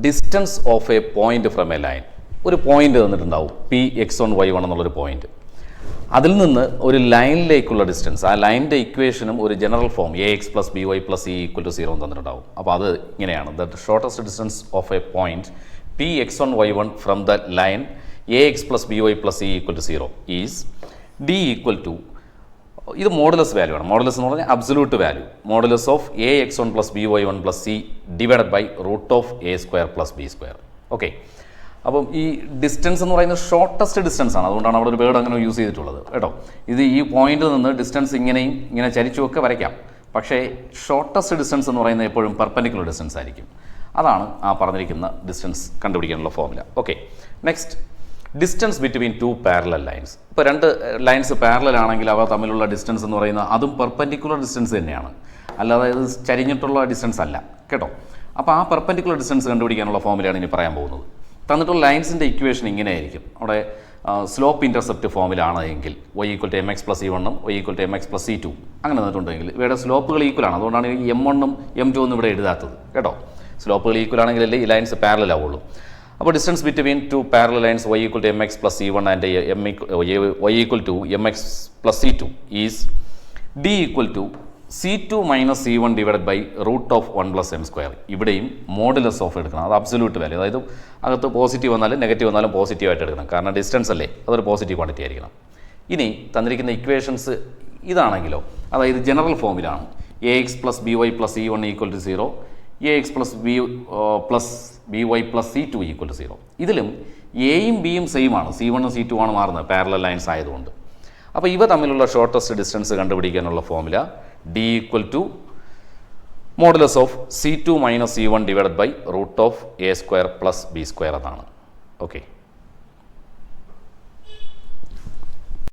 Distance of a point from A line. ഒരു point തന്നിട്ടുണ്ടാവും Px1y1 എന്നുള്ളൊരു point. അതിൽ നിന്ന് ഒരു ലൈനിലേക്കുള്ള ഡിസ്റ്റൻസ്, ആ ലൈനിൻ്റെ ഇക്വേഷനും ഒരു general form ax + by + c = 0 തന്നിട്ടുണ്ടാവും. അപ്പോൾ അത് ഇങ്ങനെയാണ്: the shortest distance of a point Px1y1 from the line ax + by + c = 0 is d = ഇത് മോഡുലസ് വാല്യൂ ആണ്. മോഡുലസ് എന്ന് പറഞ്ഞാൽ absolute value. Modulus of ax1 + by1 + c divided by √a² + b². Okay, അപ്പം ഈ ഡിസ്റ്റൻസ് എന്ന് പറയുന്നത് shortest distance ആണ്. അതുകൊണ്ടാണ് അവിടെ ഒരു വേർഡ് അങ്ങനെ യൂസ് ചെയ്തിട്ടുള്ളത് കേട്ടോ. ഇത് ഈ പോയിന്റിൽ നിന്ന് ഡിസ്റ്റൻസ് ഇങ്ങനെ ചരിച്ചുമൊക്കെ വരയ്ക്കാം. പക്ഷേ ഷോർട്ടസ്റ്റ് ഡിസ്റ്റൻസ് എന്ന് പറയുന്നത് എപ്പോഴും പെർപെൻഡിക്കുലർ ഡിസ്റ്റൻസ് ആയിരിക്കും. അതാണ് ആ പറഞ്ഞിരിക്കുന്ന ഡിസ്റ്റൻസ് കണ്ടുപിടിക്കാനുള്ള formula. Okay, next distance between two parallel lines. ഇപ്പോൾ രണ്ട് ലൈൻസ് പാരലൽ ആണെങ്കിൽ അവ തമ്മിലുള്ള ഡിസ്റ്റൻസ് എന്ന് പറയുന്നത് അതും പെർപെൻഡിക്കുലർ ഡിസ്റ്റൻസ് തന്നെയാണ്, അല്ലാതെ ഇത് ചരിഞ്ഞിട്ടുള്ള ഡിസ്റ്റൻസ് അല്ല കേട്ടോ. അപ്പോൾ ആ പെർപെൻഡിക്കുലർ ഡിസ്റ്റൻസ് കണ്ടുപിടിക്കാനുള്ള ഫോർമുലയാണ് ഇനി പറയാൻ പോകുന്നത്. തന്നിട്ടുള്ള ലൈൻസിൻ്റെ ഇക്വേഷൻ ഇങ്ങനെയായിരിക്കും. അവിടെ സ്ലോപ്പ് ഇൻ്റർസെപ്റ്റ് ഫോമിലാണ് എങ്കിൽ y = mx + c1 y = mx + c2 അങ്ങനെ തന്നിട്ടുണ്ടെങ്കിൽ ഇവയുടെ സ്ലോപ്പുകൾ ഈക്വലാണ്. അതുകൊണ്ടാണ് ഈ m1 m2 ഒന്നും ഇവിടെ എഴുതാത്തത് കേട്ടോ. സ്ലോപ്പുകൾ ഈക്വൽ ആണെങ്കിലല്ലേ ഈ ലൈൻസ് പാരലൽ ആവുള്ളൂ. അപ്പോൾ distance between two parallel lines y = mx + c1 and y = mx + c2 is d = c2 - c1 divided by √1 + m². ഇവിടെയും മോഡുലസ് ഓഫ് എടുക്കണം. അത് അബ്സൊല്യൂട്ട് വാല്യൂ, അതായത് അകത്ത് പോസിറ്റീവ് വന്നാലും നെഗറ്റീവ് വന്നാലും പോസിറ്റീവായിട്ട് എടുക്കണം. കാരണം ഡിസ്റ്റൻസ് അല്ലേ, അതൊരു പോസിറ്റീവ് ക്വാണ്ടിറ്റി ആയിരിക്കണം. ഇനി തന്നിരിക്കുന്ന ഇക്വേഷൻസ് ഇതാണെങ്കിലോ, അതായത് ജനറൽ ഫോമിലാണ് ax + by + c1 = 0, ax + by + c2 = 0. ഇതിലും എയും ബിയും സെയിം ആണ്, c1 c2 ആണ് മാറുന്നത് പാരലൽ ലൈൻസ് ആയതുകൊണ്ട്. അപ്പോൾ ഇവ തമ്മിലുള്ള ഷോർട്ടസ്റ്റ് ഡിസ്റ്റൻസ് കണ്ടുപിടിക്കാനുള്ള formula d = modulus of c2 - c1 divided by √a² + b² എന്നാണ്. ഓക്കെ.